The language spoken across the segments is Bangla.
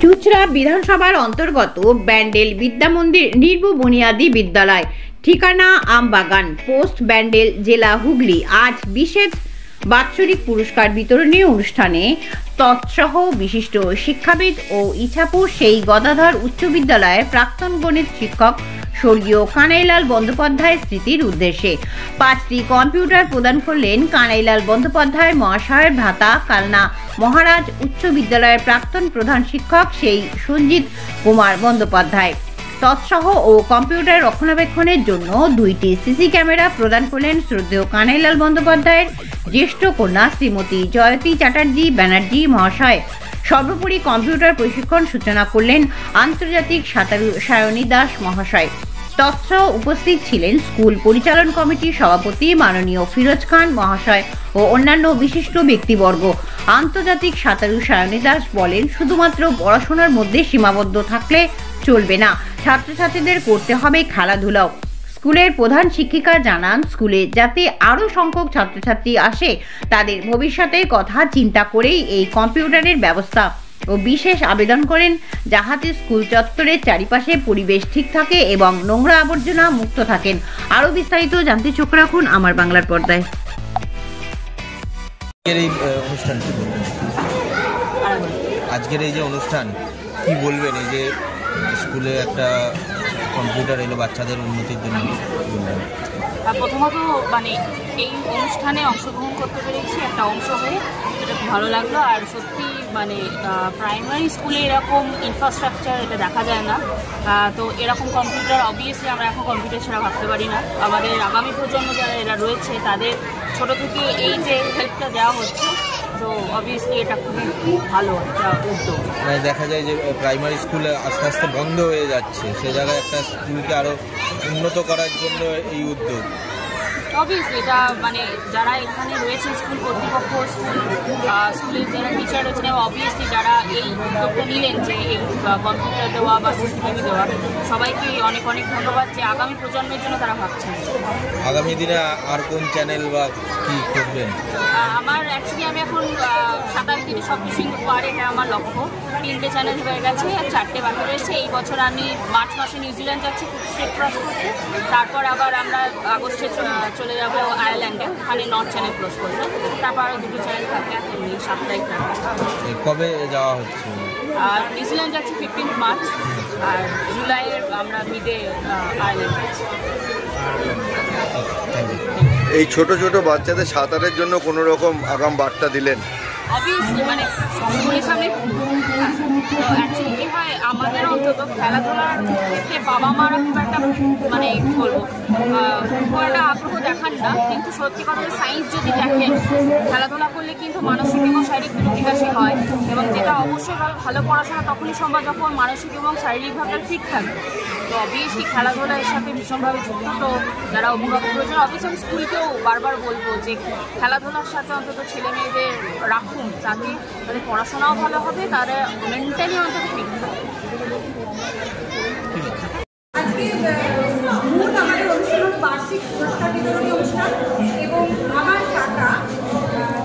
চুচড়া বিধানসভার অন্তর্গত ব্যান্ডেল বিদ্যামন্দির নির্ব বুনিয়াদী বিদ্যালয়, ঠিকানা আমবাগান, পোস্ট ব্যান্ডেল, জেলা হুগলি। আজ বিশেষ বাৎসরিক পুরস্কার বিতরণী অনুষ্ঠানে তৎসহ বিশিষ্ট শিক্ষাবিদ ও ইছাপুর সেই গদাধর উচ্চ বিদ্যালয়ের প্রাক্তন গণিত শিক্ষক স্বর্গীয় কানাইলাল বন্দ্যোপাধ্যায়ের স্মৃতির উদ্দেশ্যে 5টি কম্পিউটার প্রদান করলেন কানাইলাল বন্দ্যোপাধ্যায় মহাশয়ের ভ্রাতা কালনা মহারাজ উচ্চ বিদ্যালয়ের প্রাক্তন প্রধান শিক্ষক সেই সঞ্জিত কুমার বন্দ্যোপাধ্যায়। তৎসহ ও কম্পিউটার রক্ষণাবেক্ষণের জন্য 2টি সিসি ক্যামেরা প্রদান করলেন শ্রদ্ধেয় কানাইলাল বন্দ্যোপাধ্যায়ের জ্যেষ্ঠ কন্যা শ্রীমতী জয়তী চ্যাটার্জি ব্যানার্জি মহাশয়। সর্বোপরি কম্পিউটার প্রশিক্ষণ সূচনা করলেন আন্তর্জাতিক সাঁতারু সায়নী দাস মহাশয়। তৎসহ উপস্থিত ছিলেন স্কুল পরিচালন কমিটির সভাপতি মাননীয় ফিরোজ খান মহাশয় ও অন্যান্য বিশিষ্ট ব্যক্তিবর্গ। আন্তর্জাতিক সাঁতারু সায়নী দাস বলেন, শুধুমাত্র পড়াশোনার মধ্যে সীমাবদ্ধ থাকলে চলবে না, ছাত্রছাত্রীদের করতে হবে খেলাধুলাও। স্কুলের প্রধান শিক্ষিকা জানান, স্কুলে যাতে আরও সংখ্যক ছাত্রছাত্রী আসে তাদের ভবিষ্যতের কথা চিন্তা করেই এই কম্পিউটারের ব্যবস্থা ও বিশেষ আবেদন করেন যাহাতে স্কুল চত্বরের চারিপাশে পরিবেশ ঠিক থাকে এবং নোংরা আবর্জনা মুক্ত থাকেন। আরও বিস্তারিত জানতে চোখ রাখুন আমার বাংলার পর্দায়। আজকের এই যে অনুষ্ঠান কি বলবেন, এই যে স্কুলে একটা কম্পিউটার এলো বাচ্চাদের উন্নতির জন্য? প্রথমত এই অনুষ্ঠানে অংশগ্রহণ করতে পেরেছি একটা অংশ হয়ে, এটা খুব ভালো লাগলো। আর সত্যি প্রাইমারি স্কুলে এরকম ইনফ্রাস্ট্রাকচার এটা দেখা যায় না। তো এরকম কম্পিউটার অবভিয়াসলি আমরা এখন কম্পিউটার ছাড়া ভাবতে পারি না। আমাদের আগামী প্রজন্ম যারা এরা রয়েছে তাদের ছোট থেকে এই যে হেল্পটা দেওয়া হচ্ছে, তো অবভিয়াসলি এটা খুবই ভালো একটা উদ্যোগ। দেখা যায় যে প্রাইমারি স্কুলে আস্তে আস্তে বন্ধ হয়ে যাচ্ছে, সে জায়গায় একটা স্কুলকে আরও উন্নত করার জন্য এই উদ্যোগ। অবভিয়াসলি এটা যারা এখানে রয়েছে স্কুল কর্তৃপক্ষ, স্কুলের যারা টিচার রয়েছেন এবং অবভিয়াসলি যারা এই উদ্যোগটা নিলেন যে এই কম্পিউটার দেওয়া বা সিসিটিভি দেওয়া, সবাইকে অনেক অনেক ধন্যবাদ যে আগামী প্রজন্মের জন্য তারা ভাবছেন। আগামী দিনে আর কোন চ্যানেল বা কি করবেন? আমি এখন 7-8 দিনে সব কিছু পারে, এটা আমার লক্ষ্য। 3টে চ্যানেল হয়ে গেছে আর 4টে বাকি রয়েছে। এই বছর আমি মার্চ মাসে নিউজিল্যান্ড যাচ্ছি স্টেট ক্রস করতে, তারপর আবার আমরা আগস্টে চলে যাবো আয়ারল্যান্ডে, ওখানে নর্থ চ্যানেল ক্রস করবো। তারপর আরও 2টো চ্যানেল থাকে, এমনি সাপ্তাহিক থাকে। কবে যাওয়া হচ্ছে? নিউজিল্যান্ড যাচ্ছি 15 মার্চ, আর জুলাইয়ের আমরা মিডে আয়ারল্যান্ড যাচ্ছি। এই ছোট ছোট বাচ্চাদের সাঁতারের জন্য কোনো রকম আগাম বার্তা দিলেন? অবভিয়াসলি সকলের সামনে অ্যাকচুয়ালি কি হয়, আমাদের অন্তত খেলাধুলার ক্ষেত্রে বাবা মারা খুব একটা কি বলবো খুব একটা আগ্রহ দেখান না, কিন্তু সত্যি কথা সায়েন্স যদি দেখেন, খেলাধুলা করলে কিন্তু মানসিক এবং শারীরিক দুটো বিকাশই হয়, এবং যেটা অবশ্যই ভালো পড়াশোনা তখনই সম্ভব যখন মানসিক এবং শারীরিকভাবে ঠিক থাকবে। তো অবভিয়াসলি খেলাধুলা এর সাথে ভীষণভাবে যুক্ত। তো যারা অভিভাবক রয়েছেন, অবশ্যই স্কুলকেও বারবার বলবো যে খেলাধুলার সাথে অন্তত ছেলে মেয়েদের রাখুন, তাতে তাদের পড়াশোনাও ভালো হবে, তারা মেন্টালি অন্তত ঠিক হবে। আজকে মূল আমাদের অনুষ্ঠান বার্ষিক পুরস্কার বিতরণী অনুষ্ঠান, এবং আমার কাকা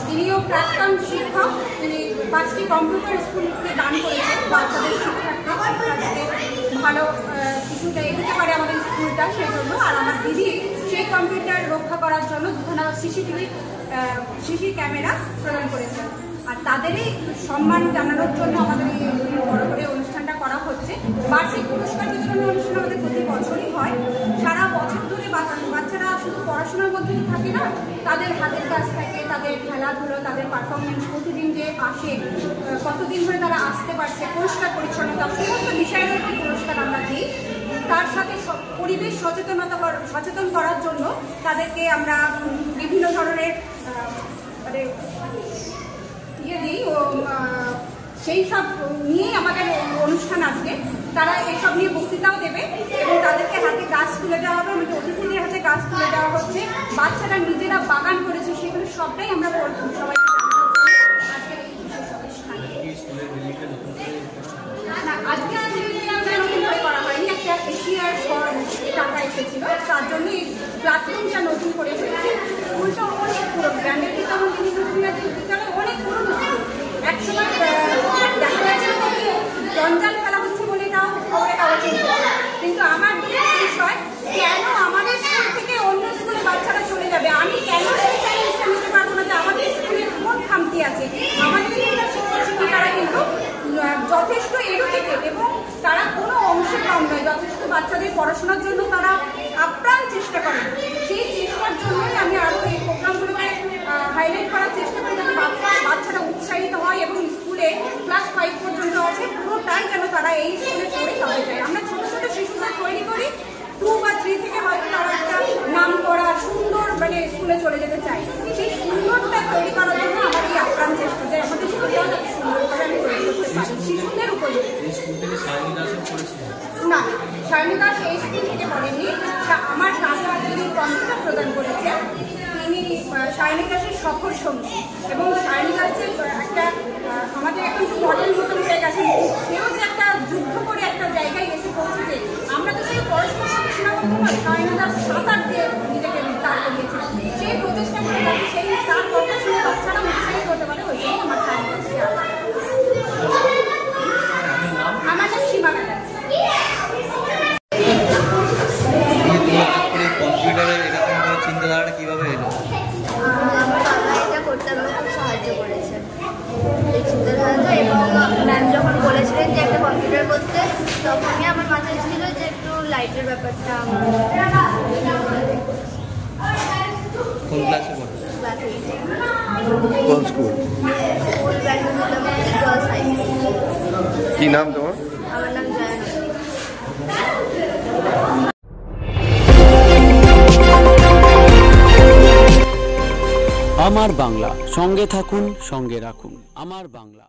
তিনিও প্রাক্তন শিক্ষক, তিনি 5টি কম্পিউটার স্কুলকে দান করেছেন বাচ্চাদের শিক্ষার্থী ভালো কিছুটা এগোতে পারে আমাদের স্কুলটা, সেই জন্য। আর আমার দিদি সেই কম্পিউটার রক্ষা করার জন্য 2খানা সিসি ক্যামেরা প্রদান করেছেন। আর তাদেরই সম্মান জানানোর জন্য আমাদের এই বড় করে অনুষ্ঠানটা করা হচ্ছে। বার্ষিক পুরস্কার বিতরণী অনুষ্ঠান আমাদের প্রতি বছরই হয়। সারা বছর ধরে বাচ্চারা শুধু পড়াশোনার মধ্যে থাকে না, তাদের হাতের কাজ থাকে, তাদের খেলাধুলো, তাদের পারফরমেন্স, প্রতিদিন যে আসে, কতদিন ধরে তারা আসতে পারছে, পরিষ্কার পরিচ্ছন্নতা, সমস্ত বিষয়ের উপর পুরস্কার আমরা দিই। তার সাথে পরিবেশ সচেতন করার জন্য তাদেরকে আমরা বিভিন্ন ধরনের দিই, ও সেই সব নিয়েই আমাদের অনুষ্ঠান আজকে। তারা এইসব নিয়ে বক্তৃতাও দেবে এবং তাদেরকে হাতে গাছ তুলে দেওয়া হবে, আমাদের অতিথিদের হাতে গাছ তুলে দেওয়া হচ্ছে। বাচ্চারা নিজেরা বাগান করেছে, সেগুলো সবটাই আমরা সবাই আজকের এই বিশেষ অনুষ্ঠানে। আজকে নতুনভাবে করা হয়নি, একটা এশিয়ার টাকা এসেছিল, তার জন্য এই ক্লাসরুমটা নতুন করে হয়েছে। স্কুলটা অনেক পুরো ব্র্যান্ডেড বিদ্যালয়, অনেক পুরনো। একসময় দেখা যাচ্ছে যথেষ্ট এডুকেটেড এবং তারা কোনো অংশে কম নয়, যথেষ্ট বাচ্চাদের পড়াশোনার জন্য তারা আপ্রাণ চেষ্টা করে। সেই চেষ্টার জন্যই আমি আরও এই প্রোগ্রামগুলোকে হাইলাইট করার চেষ্টা করি, যাতে বাচ্চারা উৎসাহিত হয় এবং স্কুলে ক্লাস 5 পর্যন্ত আছে পুরোটাই যেন তারা এই স্কুলে পড়ে তবে যায়। আমরা ছোটো ছোটো শিশুদের তৈরি করি, 2 বা 3 থেকে হয়তো তারা একটা নাম করা সুন্দর মানে স্কুলে চলে যেতে চায়। সেই সুন্দরটা তৈরি করার জন্য আমার এই আপ্রাণ চেষ্টা, যে আমাদের স্কুলটাও যাতে সুন্দরভাবে আমি তৈরি করতে পারি শিশুদের উপযোগী। না, শায়নী দাস এই স্কুল থেকে পড়েননি, আমার কাকা যিনি কম্পিউটার প্রদান করেছেন তিনি শায়নী দাসের সফর সঙ্গী, এবং শায়নী দাসের একটা আমাদের এখন তো মডেল মতন হয়ে গেছে। সেও যে একটা যুদ্ধ করে একটা জায়গায় এসে পৌঁছেছে, আমরা তো সেই পড়াশোনার সাথে সীমাবদ্ধ নয়, শায়নী দাস সাঁতার দিয়ে নিজেকে দাঁড় করিয়েছে। সেই প্রচেষ্টা করে যাতে সেই তার কথা শুনে বাচ্চারা উৎসাহিত হতে পারে, ওই জন্য আমার শায়নী দাসকে আমার নাম সীমা ব্যানার্জি। কম্পিউটারের এরকম চিন্তাধারাটা কিভাবে এলো? আমার বাবা এটা করতে আমাকে খুব সাহায্য করেছে এই চিন্তাধারাটা, এবং ম্যাম যখন বলেছিলেন যে একটা কম্পিউটার করতে, তখনই আমার মাথায় ছিল যে একটু লাইটের ব্যাপারটা আমার কোন ক্লাসে পড়ো? ক্লাস 8 কোন school? School Bandel girls high school. কি নাম তোমার? আমার নাম জয়া। আমার বাংলা, সঙ্গে থাকুন, সঙ্গে রাখুন আমার বাংলা।